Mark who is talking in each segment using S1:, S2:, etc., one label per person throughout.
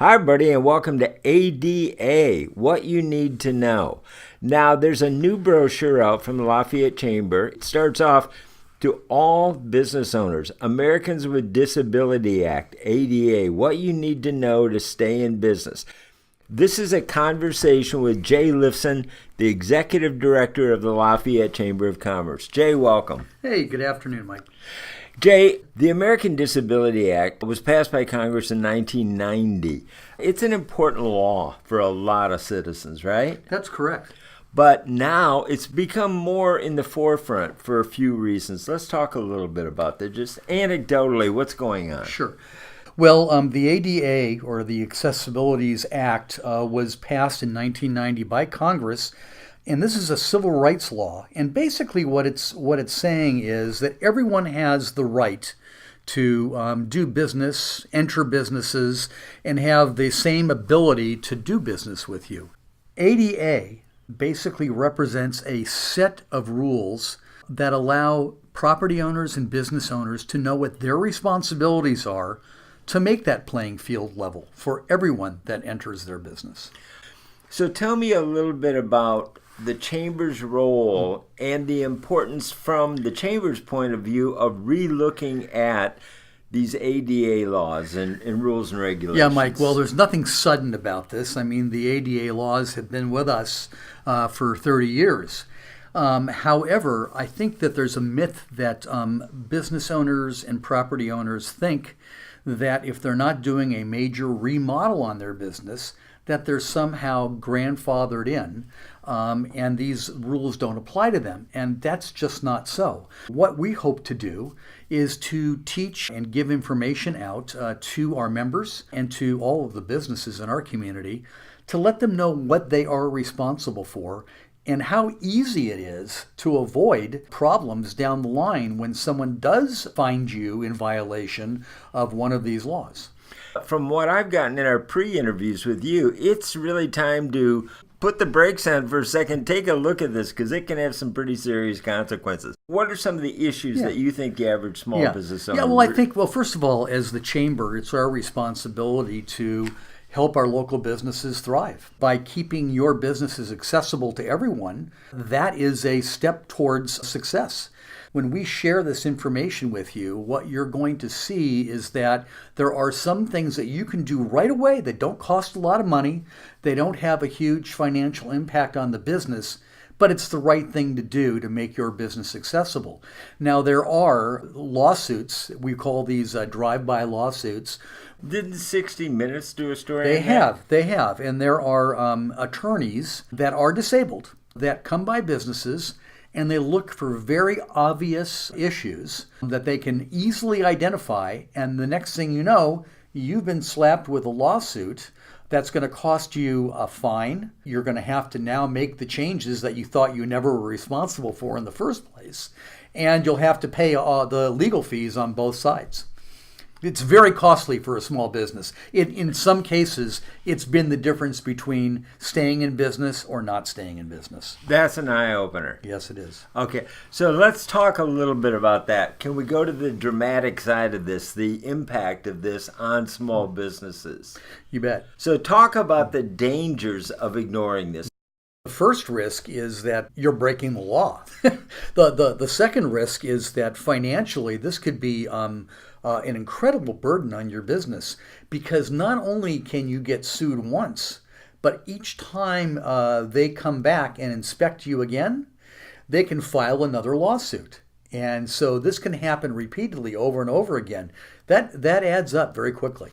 S1: Hi, everybody, and welcome to ADA, What You Need to Know. Now, there's a new brochure out from the Lafayette Chamber. It starts off to all business owners, Americans with Disabilities Act, ADA, what you need to know to stay in business. This is a conversation with Jay Lifson, the Executive Director of the Lafayette Chamber of Commerce. Jay, welcome.
S2: Hey, good afternoon, Mike.
S1: Jay, the American Disabilities Act was passed by Congress in 1990. It's an important law for a lot of citizens, right?
S2: That's correct.
S1: But now it's become more in the forefront for a few reasons. Let's talk a little bit about that, just anecdotally, what's going on?
S2: Sure. Well, the ADA, or the Accessibilities Act, was passed in 1990 by Congress, and this is a civil rights law. And basically what it's saying is that everyone has the right to do business, enter businesses, and have the same ability to do business with you. ADA basically represents a set of rules that allow property owners and business owners to know what their responsibilities are to make that playing field level for everyone that enters their business.
S1: So tell me a little bit about the Chamber's role and the importance from the Chamber's point of view of relooking at these ADA laws and rules and regulations.
S2: Yeah, Mike, well, there's nothing sudden about this. I mean, the ADA laws have been with us for 30 years. However, I think that there's a myth that business owners and property owners think that if they're not doing a major remodel on their business, that they're somehow grandfathered in, and these rules don't apply to them. And that's just not so. What we hope to do is to teach and give information out to our members and to all of the businesses in our community to let them know what they are responsible for and how easy it is to avoid problems down the line when someone does find you in violation of one of these laws.
S1: From what I've gotten in our pre-interviews with you, it's really time to put the brakes on for a second, take a look at this, because it can have some pretty serious consequences. What are some of the issues that you think the average small business owner...
S2: Yeah, well, I think, first of all, as the Chamber, it's our responsibility to help our local businesses thrive. By keeping your businesses accessible to everyone, that is a step towards success. When we share this information with you, what you're going to see is that there are some things that you can do right away that don't cost a lot of money, they don't have a huge financial impact on the business, but it's the right thing to do to make your business accessible. Now, there are lawsuits, we call these drive-by lawsuits.
S1: Didn't 60 Minutes do a story
S2: They
S1: on that?
S2: They have. And there are attorneys that are disabled that come by businesses and they look for very obvious issues that they can easily identify. And the next thing you know, you've been slapped with a lawsuit that's going to cost you a fine. You're going to have to now make the changes that you thought you never were responsible for in the first place. And you'll have to pay the legal fees on both sides. It's very costly for a small business. In some cases, it's been the difference between staying in business or not staying in business.
S1: That's an eye-opener.
S2: Yes, it is.
S1: Okay, so let's talk a little bit about that. Can we go to the dramatic side of this, the impact of this on small businesses?
S2: You bet.
S1: So talk about the dangers of ignoring this.
S2: The first risk is that you're breaking the law. The second risk is that financially this could be an incredible burden on your business, because not only can you get sued once, but each time they come back and inspect you again, they can file another lawsuit. And so this can happen repeatedly over and over again. That adds up very quickly.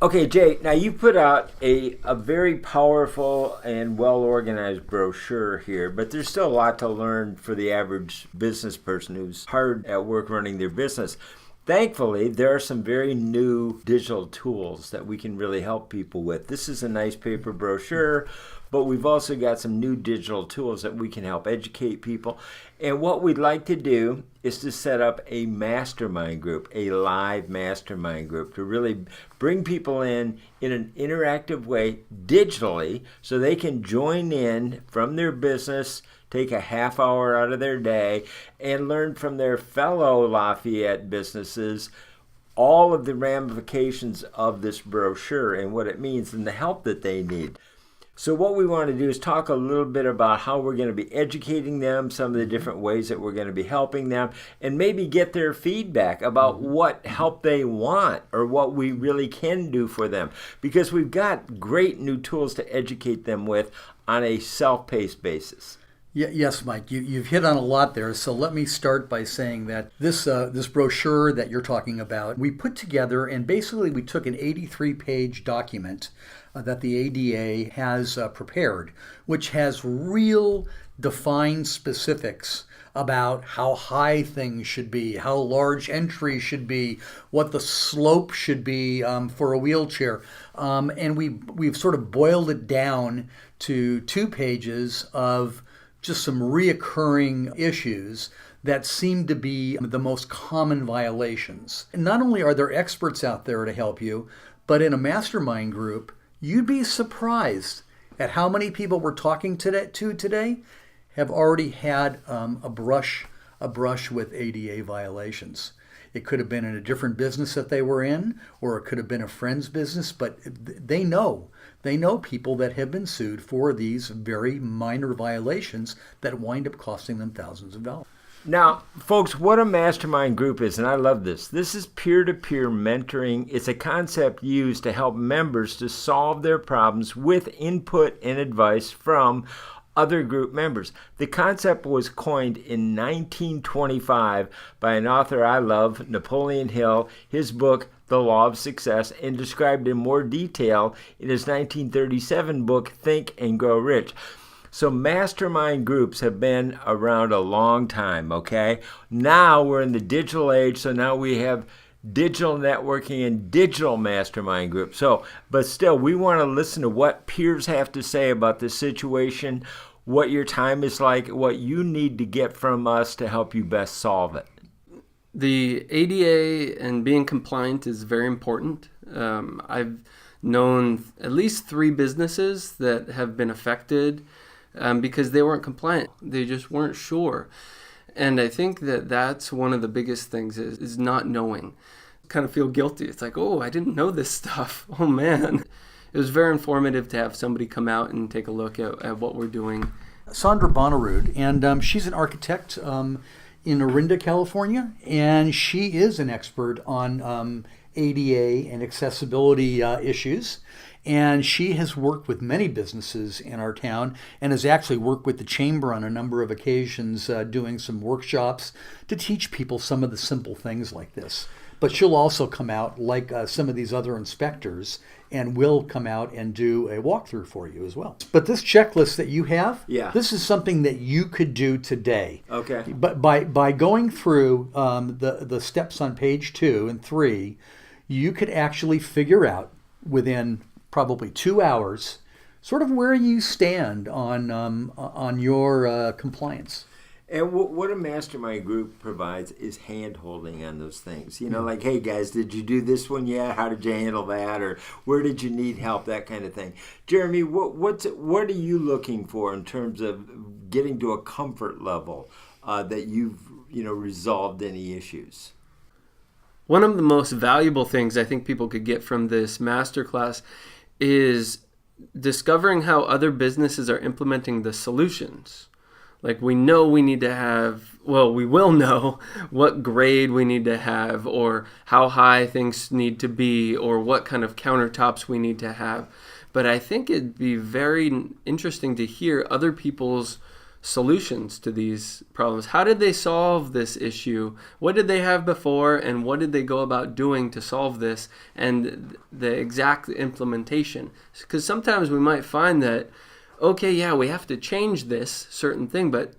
S1: Okay, Jay, now you put out a very powerful and well-organized brochure here, but there's still a lot to learn for the average business person who's hard at work running their business. Thankfully, there are some very new digital tools that we can really help people with. This is a nice paper brochure, but we've also got some new digital tools that we can help educate people. And what we'd like to do is to set up a mastermind group, a live mastermind group, to really bring people in an interactive way digitally so they can join in from their business, take a half hour out of their day, and learn from their fellow Lafayette businesses all of the ramifications of this brochure and what it means and the help that they need. So what we want to do is talk a little bit about how we're going to be educating them, some of the different ways that we're going to be helping them, and maybe get their feedback about what help they want or what we really can do for them. Because we've got great new tools to educate them with on a self-paced basis.
S2: Yes, Mike, you've hit on a lot there. So let me start by saying that this brochure that you're talking about, we put together, and basically we took an 83-page document that the ADA has prepared, which has real defined specifics about how high things should be, how large entries should be, what the slope should be for a wheelchair. And we've sort of boiled it down to 2 pages of just some reoccurring issues that seem to be the most common violations. And not only are there experts out there to help you, but in a mastermind group, you'd be surprised at how many people we're talking to today have already had a brush with ADA violations. It could have been in a different business that they were in, or it could have been a friend's business, but they know people that have been sued for these very minor violations that wind up costing them thousands of dollars.
S1: Now, folks, what a mastermind group is, and I love this. This is peer-to-peer mentoring. It's a concept used to help members to solve their problems with input and advice from other group members. The concept was coined in 1925 by an author I love, Napoleon Hill. His book, The Law of Success, and described in more detail in his 1937 book, Think and Grow Rich. So mastermind groups have been around a long time, okay? Now we're in the digital age, so now we have digital networking and digital mastermind groups. But still, we want to listen to what peers have to say about this situation, what your time is like, what you need to get from us to help you best solve it.
S3: The ADA and being compliant is very important. I've known at least 3 businesses that have been affected because they weren't compliant. They just weren't sure. And I think that that's one of the biggest things is not knowing. Kind of feel guilty. It's like, oh, I didn't know this stuff. Oh, man. It was very informative to have somebody come out and take a look at what we're doing.
S2: Sandra Bonnerud, and she's an architect in Orinda, California, and she is an expert on ADA and accessibility issues. And she has worked with many businesses in our town and has actually worked with the chamber on a number of occasions doing some workshops to teach people some of the simple things like this. But she'll also come out, like some of these other inspectors, and will come out and do a walkthrough for you as well. But this checklist that you have, this is something that you could do today.
S1: Okay.
S2: But by going through the steps on page 2 and 3, you could actually figure out within probably 2 hours sort of where you stand on your compliance.
S1: And what a mastermind group provides is hand-holding on those things. You know, like, hey, guys, did you do this one yet? How did you handle that? Or where did you need help? That kind of thing. Jeremy, what are you looking for in terms of getting to a comfort level that you've, resolved any issues?
S3: One of the most valuable things I think people could get from this masterclass is discovering how other businesses are implementing the solutions. Like we know we need to have, we will know what grade we need to have or how high things need to be or what kind of countertops we need to have. But I think it'd be very interesting to hear other people's solutions to these problems. How did they solve this issue? What did they have before and what did they go about doing to solve this and the exact implementation? Because sometimes we might find that we have to change this certain thing, but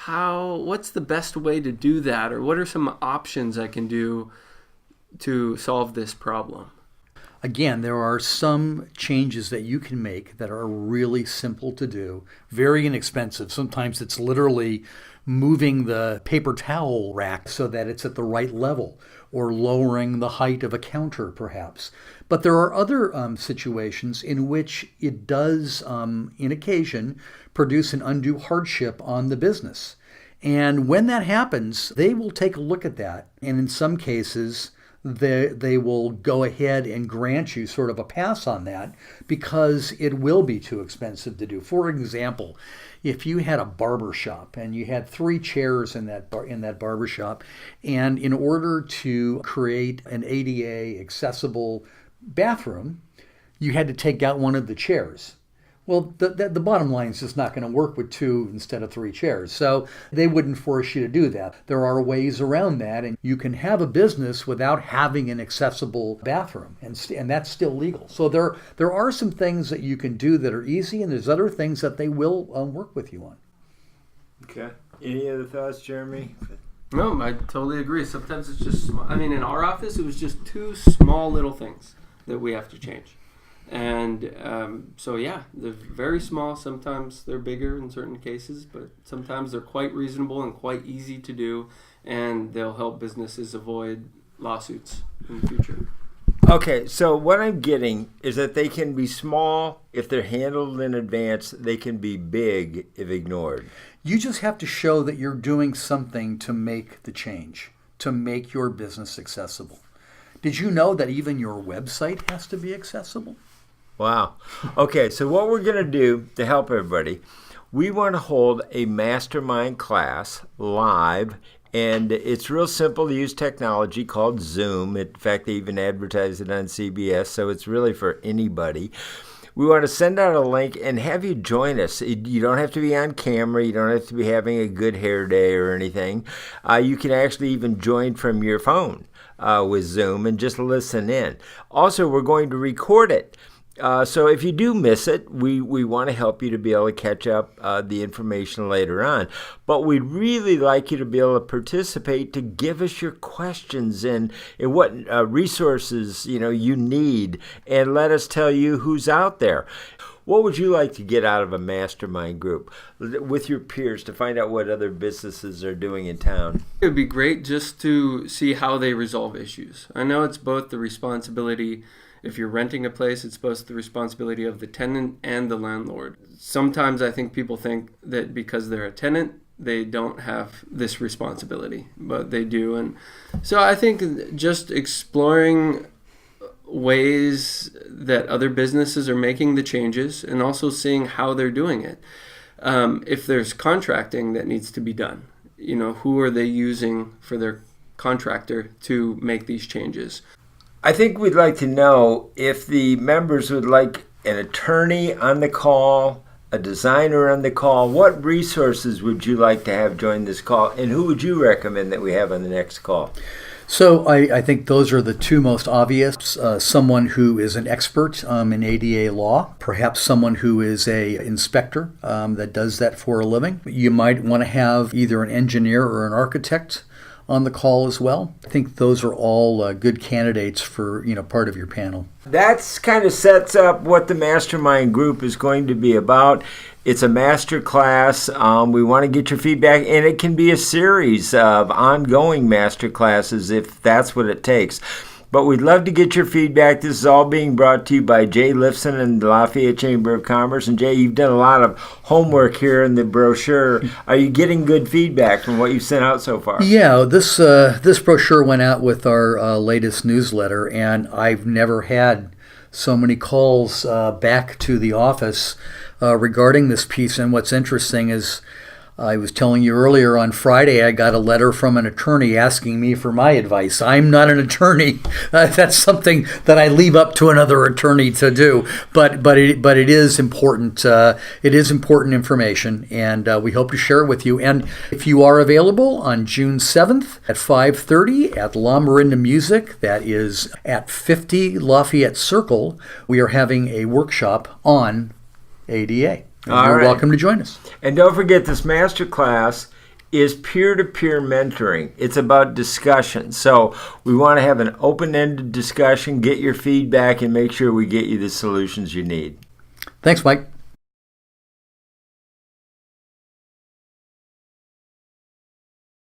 S3: what's the best way to do that? Or what are some options I can do to solve this problem?
S2: Again, there are some changes that you can make that are really simple to do, very inexpensive. Sometimes it's literally moving the paper towel rack so that it's at the right level, or lowering the height of a counter, perhaps. But there are other situations in which it does, in occasion, produce an undue hardship on the business. And when that happens, they will take a look at that. And in some cases, they will go ahead and grant you sort of a pass on that because it will be too expensive to do. For example, if you had a barber shop and you had 3 chairs in that barber shop, and in order to create an ADA accessible bathroom, you had to take out one of the chairs. Well, the bottom line is just not going to work with 2 instead of 3 chairs. So they wouldn't force you to do that. There are ways around that, and you can have a business without having an accessible bathroom, and that's still legal. So there are some things that you can do that are easy, and there's other things that they will work with you on.
S1: Okay. Any other thoughts, Jeremy?
S3: No, I totally agree. Sometimes it's just small. I mean, in our office, it was just 2 small little things that we have to change. And so, yeah, they're very small. Sometimes they're bigger in certain cases, but sometimes they're quite reasonable and quite easy to do, and they'll help businesses avoid lawsuits in the future.
S1: Okay, so what I'm getting is that they can be small if they're handled in advance. They can be big if ignored.
S2: You just have to show that you're doing something to make the change, to make your business accessible. Did you know that even your website has to be accessible?
S1: Wow. Okay, so what we're going to do to help everybody, we want to hold a mastermind class live, and it's real simple to use technology called Zoom. In fact, they even advertise it on CBS, so it's really for anybody. We want to send out a link and have you join us. You don't have to be on camera. You don't have to be having a good hair day or anything. You can actually even join from your phone with Zoom and just listen in. Also, we're going to record it. So if you do miss it, we want to help you to be able to catch up the information later on. But we'd really like you to be able to participate, to give us your questions and what resources you need, and let us tell you who's out there. What would you like to get out of a mastermind group with your peers to find out what other businesses are doing in town?
S3: It would be great just to see how they resolve issues. I know it's both the responsibility. If you're renting a place, it's both the responsibility of the tenant and the landlord. Sometimes I think people think that because they're a tenant, they don't have this responsibility, but they do. And so I think just exploring ways that other businesses are making the changes and also seeing how they're doing it. If there's contracting that needs to be done, who are they using for their contractor to make these changes?
S1: I think we'd like to know if the members would like an attorney on the call, a designer on the call. What resources would you like to have join this call, and who would you recommend that we have on the next call?
S2: So I think those are the 2 most obvious. Someone who is an expert in ADA law, perhaps someone who is a inspector that does that for a living. You might want to have either an engineer or an architect on the call as well. I think those are all good candidates for part of your panel.
S1: That's kind of sets up what the mastermind group is going to be about. It's a master class. We want to get your feedback, and it can be a series of ongoing master classes if that's what it takes. But we'd love to get your feedback. This is all being brought to you by Jay Lifson and the Lafayette Chamber of Commerce. And Jay, you've done a lot of homework here in the brochure. Are you getting good feedback from what you've sent out so far?
S2: Yeah, this brochure went out with our latest newsletter, and I've never had so many calls back to the office regarding this piece. And what's interesting is, I was telling you earlier, on Friday I got a letter from an attorney asking me for my advice. I'm not an attorney. That's something that I leave up to another attorney to do. But it is important. It is important information, and we hope to share it with you. And if you are available on June 7th at 5:30 at La Marinda Music, that is at 50 Lafayette Circle, we are having a workshop on ADA. You're welcome to join us.
S1: And don't forget, this master class is peer-to-peer mentoring. It's about discussion. So we want to have an open-ended discussion, get your feedback, and make sure we get you the solutions you need.
S2: Thanks, Mike.